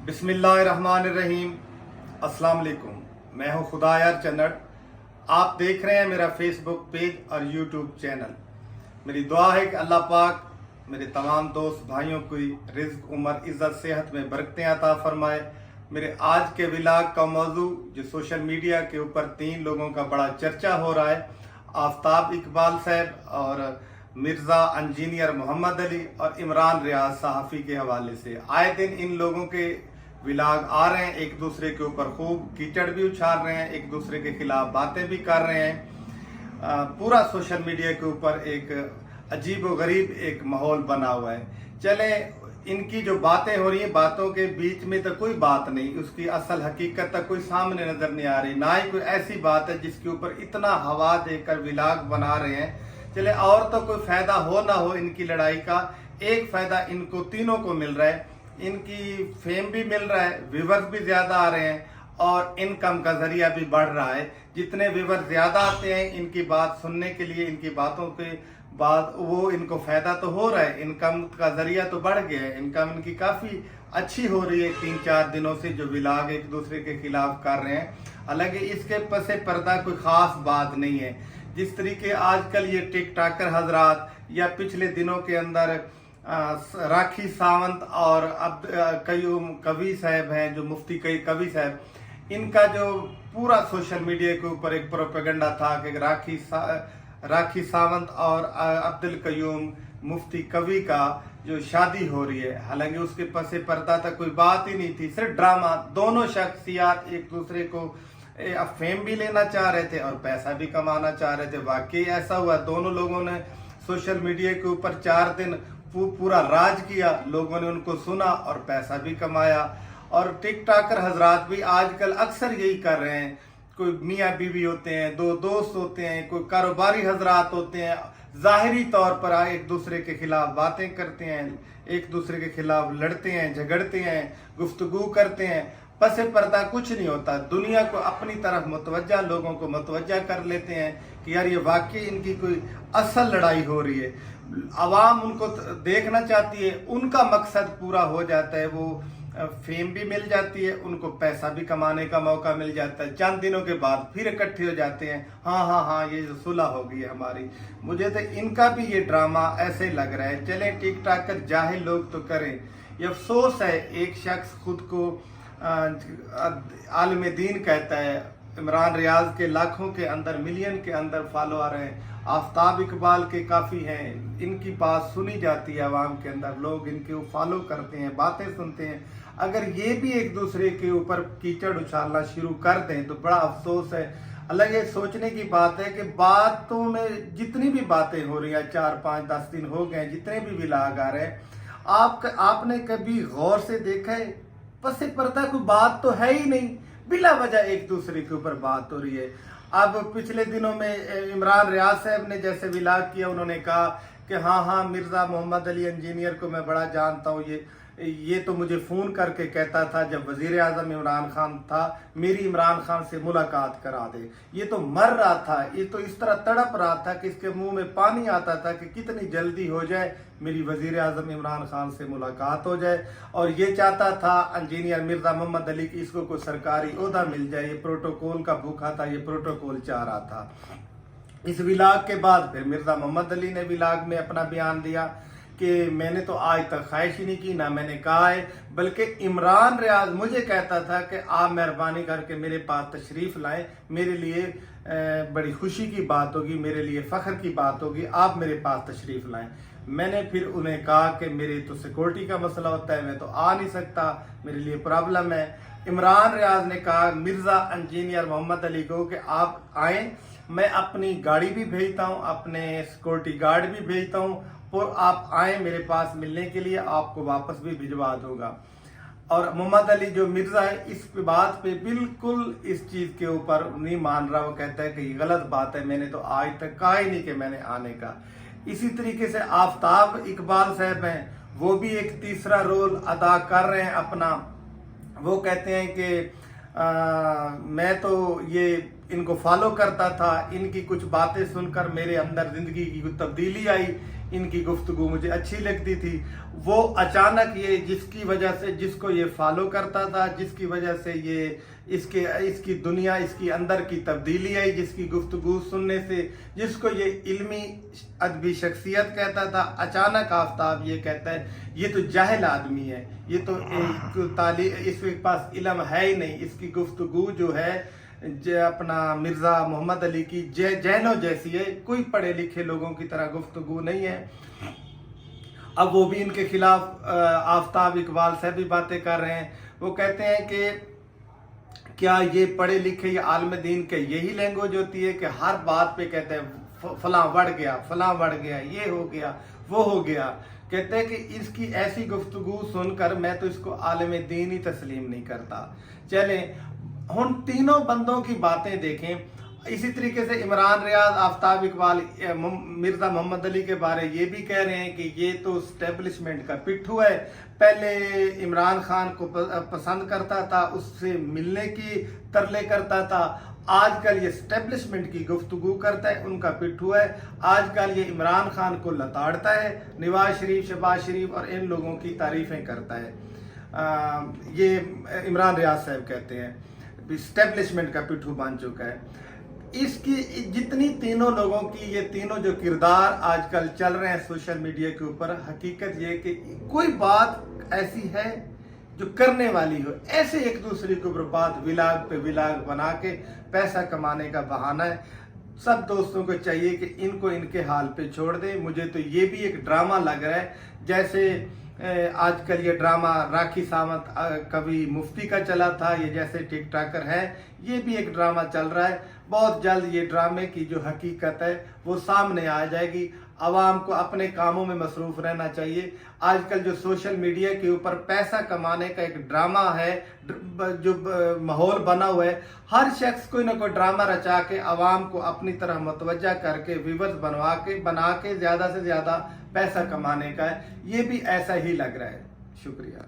बिस्मिल्लाहिर्रहमानिर्रहीम। अस्सलाम वालेकुम। मैं हूं खुदायार चन्नड़। आप देख रहे हैं मेरा फेसबुक पेज और यूट्यूब चैनल। मेरी दुआ है कि अल्लाह पाक मेरे तमाम दोस्त भाइयों की रिज़्क, उम्र, इज़्ज़त, सेहत में बरकतें अता फरमाए। मेरे आज के व्लॉग का मौजू जो सोशल मीडिया के ऊपर 3 लोगों का बड़ा चर्चा हो रहा है, आफ्ताब इकबाल साहब और मिर्ज़ा इंजीनियर मोहम्मद अली और इमरान रियाज सहाफ़ी के हवाले से। आए दिन इन लोगों के व्लॉग आ रहे हैं, एक दूसरे के ऊपर खूब कीचड़ भी उछाल रहे हैं, एक दूसरे के खिलाफ बातें भी कर रहे हैं। पूरा सोशल मीडिया के ऊपर एक अजीब व गरीब एक माहौल बना हुआ है। चले इनकी जो बातें हो रही हैं, बातों के बीच में तो कोई बात नहीं, उसकी असल हकीकत तक कोई सामने नजर नहीं आ रही, ना ही कोई ऐसी बात है जिसके ऊपर इतना हवा देकर व्लॉग बना रहे हैं। चले और तो कोई फायदा हो ना हो इनकी लड़ाई का, एक फायदा इनको तीनों को मिल रहा है, इनकी फेम भी मिल रहा है, व्यूवर्स भी ज्यादा आ रहे हैं और इनकम का जरिया भी बढ़ रहा है। जितने व्यूवर्स ज्यादा आते हैं इनकी बात सुनने के लिए, इनकी बातों के बाद वो इनको फायदा तो हो रहा है, इनकम का जरिया तो बढ़ गया है, इनकम इनकी काफी अच्छी हो रही है 3-4 दिनों से जो व्लॉग एक दूसरे के खिलाफ कर रहे हैं। हालांकि इसके पसे पर्दा कोई खास बात नहीं है। जिस तरीके आजकल ये टिकटॉकर हजरात या पिछले दिनों के अंदर राखी सावंत और अब कयूम कवि साहब हैं, जो मुफ्ती कवि साहब, इनका जो पूरा सोशल मीडिया के ऊपर एक प्रोपेगेंडा था कि राखी सावंत और अब्दुल कयूम मुफ्ती कवि का जो शादी हो रही है, हालांकि उसके पसे पर्दा तक कोई बात ही नहीं थी, सिर्फ ड्रामा। दोनों शख्सियात एक दूसरे को फेम भी लेना चाह रहे थे और पैसा भी कमाना चाह रहे थे। वाकई ऐसा हुआ, दोनों लोगों ने सोशल मीडिया के ऊपर 4 दिन पूरा राज किया, लोगों ने उनको सुना और पैसा भी कमाया। और टिकटॉकर हजरात भी आजकल अक्सर यही कर रहे हैं, कोई मियाँ बीवी होते हैं, 2 दोस्त होते हैं, कोई कारोबारी हजरात होते हैं, जाहिरी तौर पर एक दूसरे के खिलाफ बातें करते हैं, एक दूसरे के खिलाफ लड़ते हैं, झगड़ते हैं, गुफ्तगू करते हैं, पसे पर्दा कुछ नहीं होता। दुनिया को अपनी तरफ मुतवज्जा, लोगों को मुतवज्जा कर लेते हैं कि यार ये वाकई इनकी कोई असल लड़ाई हो रही है। आवाम उनको देखना चाहती है, उनका मकसद पूरा हो जाता है, वो फेम भी मिल जाती है, उनको पैसा भी कमाने का मौका मिल जाता है। चंद दिनों के बाद फिर इकट्ठे हो जाते हैं, हाँ ये जो सुलह हो गई है हमारी। मुझे तो इनका भी ये ड्रामा ऐसे लग रहा है। चले टिकटॉक कर जाहिल लोग तो करें, ये अफसोस है एक शख्स खुद को आलिम दीन कहता है। इमरान रियाज के लाखों के अंदर, मिलियन के अंदर फॉलोअर हैं, आफ्ताब इकबाल के काफ़ी हैं, इनकी बात सुनी जाती है आवाम के अंदर, लोग इनके फॉलो करते हैं, बातें सुनते हैं। अगर ये भी एक दूसरे के ऊपर कीचड़ उछालना शुरू कर दें तो बड़ा अफसोस है। अलग ये सोचने की बात है कि बातों में जितनी भी बातें हो रही हैं, 4-5-10 दिन हो गए, जितने भी व्लॉग आ रहे हैं, आपने कभी गौर से देखा है पसे पर्दा कोई बात तो है ही नहीं, बिला वजह एक दूसरे के ऊपर बात हो रही है। अब पिछले दिनों में इमरान रियाज साहब ने जैसे व्लॉग किया, उन्होंने कहा कि हाँ मिर्ज़ा मोहम्मद अली इंजीनियर को मैं बड़ा जानता हूँ, ये तो मुझे फ़ोन करके कहता था जब वज़ीर आज़म इमरान खान था, मेरी इमरान खान से मुलाकात करा दे। ये तो मर रहा था, ये तो इस तरह तड़प रहा था कि इसके मुंह में पानी आता था कि कितनी जल्दी हो जाए मेरी वज़ीर आज़म इमरान खान से मुलाकात हो जाए। और ये चाहता था इंजीनियर मिर्ज़ा मोहम्मद अली की इसको कोई सरकारी ओहदा मिल जाए, ये प्रोटोकॉल का भूखा था, ये प्रोटोकॉल चाह रहा था। इस व्लॉग के बाद फिर मिर्ज़ा मोहम्मद अली ने व्लॉग में अपना बयान दिया कि मैंने तो आज तक ख्वाहिश ही नहीं की, ना मैंने कहा है, बल्कि इमरान रियाज मुझे कहता था कि आप मेहरबानी करके मेरे पास तशरीफ़ लाएं, मेरे लिए बड़ी खुशी की बात होगी, मेरे लिए फ़ख्र की बात होगी, आप मेरे पास तशरीफ़ लाएं। मैंने फिर उन्हें कहा कि मेरी तो सिक्योरिटी का मसला होता है, मैं तो आ नहीं सकता, मेरे लिए प्रॉब्लम है। इमरान रियाज ने कहा मिर्ज़ा इंजीनियर मोहम्मद अली को कि आप आएँ, मैं अपनी गाड़ी भी भेजता हूँ, अपने सिक्योरिटी गार्ड भी भेजता हूँ, और आप आए मेरे पास मिलने के लिए, आपको वापस भी भिजवा दूंगा। और मोहम्मद अली जो मिर्जा है इस बात पे बिल्कुल इस चीज के ऊपर नहीं मान रहा, वो कहता है कि ये गलत बात है, मैंने तो आज तक कहा ही नहीं कि मैंने आने का। इसी तरीके से आफ्ताब इकबाल साहब हैं, वो भी एक तीसरा रोल अदा कर रहे हैं अपना। वो कहते हैं कि मैं तो ये इनको फॉलो करता था, इनकी कुछ बातें सुनकर मेरे अंदर जिंदगी की कुछ तब्दीली आई, ان کی گفتگو مجھے اچھی لگتی تھی، وہ اچانک یہ جس کی وجہ سے جس کو یہ فالو کرتا تھا، جس کی وجہ سے یہ اس کی دنیا، اس کی اندر کی تبدیلی آئی، جس کی گفتگو سننے سے، جس کو یہ علمی ادبی شخصیت کہتا تھا، اچانک آفتاب یہ کہتا ہے یہ تو جاہل آدمی ہے، یہ تو اس کے پاس علم ہے ہی نہیں، اس کی گفتگو جو ہے اپنا مرزا محمد علی کی جینوں جیسی ہے، کوئی پڑھے لکھے لوگوں کی طرح گفتگو نہیں ہے۔ اب وہ بھی ان کے خلاف آفتاب اقبال صاحب بھی باتیں کر رہے ہیں، وہ کہتے ہیں کہ کیا یہ پڑھے لکھے یا عالم دین کے یہی لینگویج ہوتی ہے کہ ہر بات پہ کہتے ہیں فلاں بڑھ گیا، فلاں بڑھ گیا، یہ ہو گیا، وہ ہو گیا۔ کہتے ہیں کہ اس کی ایسی گفتگو سن کر میں تو اس کو عالم دین ہی تسلیم نہیں کرتا۔ چلیں ہن تینوں بندوں کی باتیں دیکھیں۔ اسی طریقے سے عمران ریاض، آفتاب اقبال، مرزا محمد علی کے بارے یہ بھی کہہ رہے ہیں کہ یہ تو اسٹیبلشمنٹ کا پٹھو ہے، پہلے عمران خان کو پسند کرتا تھا، اس سے ملنے کی ترلے کرتا تھا، آج کل یہ اسٹیبلشمنٹ کی گفتگو کرتا ہے، ان کا پٹھو ہے، آج کل یہ عمران خان کو لتاڑتا ہے، نواز شریف، شہباز شریف اور ان لوگوں کی تعریفیں کرتا ہے۔ یہ عمران ریاض صاحب کہتے ہیں اسٹیبلشمنٹ کا پٹھو بن چکا ہے۔ اس کی جتنی تینوں لوگوں کی یہ تینوں جو کردار آج کل چل رہے ہیں سوشل میڈیا کے اوپر، حقیقت یہ کہ کوئی بات ایسی ہے جو کرنے والی ہو، ایسے ایک دوسرے کے اوپر بات ولاگ پہ ولاگ بنا کے پیسہ کمانے کا بہانہ ہے۔ سب دوستوں کو چاہیے کہ ان کو ان کے حال پہ چھوڑ دیں۔ مجھے تو یہ بھی ایک ڈرامہ لگ رہا ہے، جیسے آج کل یہ ڈرامہ راکھی ساونت کبھی مفتی کا چلا تھا، یہ جیسے ٹک ٹاکر ہے، یہ بھی ایک ڈرامہ چل رہا ہے۔ بہت جلد یہ ڈرامے کی جو حقیقت ہے وہ سامنے آ جائے گی۔ عوام کو اپنے کاموں میں مصروف رہنا چاہیے۔ آج کل جو سوشل میڈیا کے اوپر پیسہ کمانے کا ایک ڈرامہ ہے، جو ماحول بنا ہوا ہے، ہر شخص کوئی نہ کوئی ڈرامہ رچا کے عوام کو اپنی طرح متوجہ کر کے ویورز بنا کے زیادہ سے زیادہ پیسہ کمانے کا ہے۔ یہ بھی ایسا ہی لگ رہا ہے۔ شکریہ۔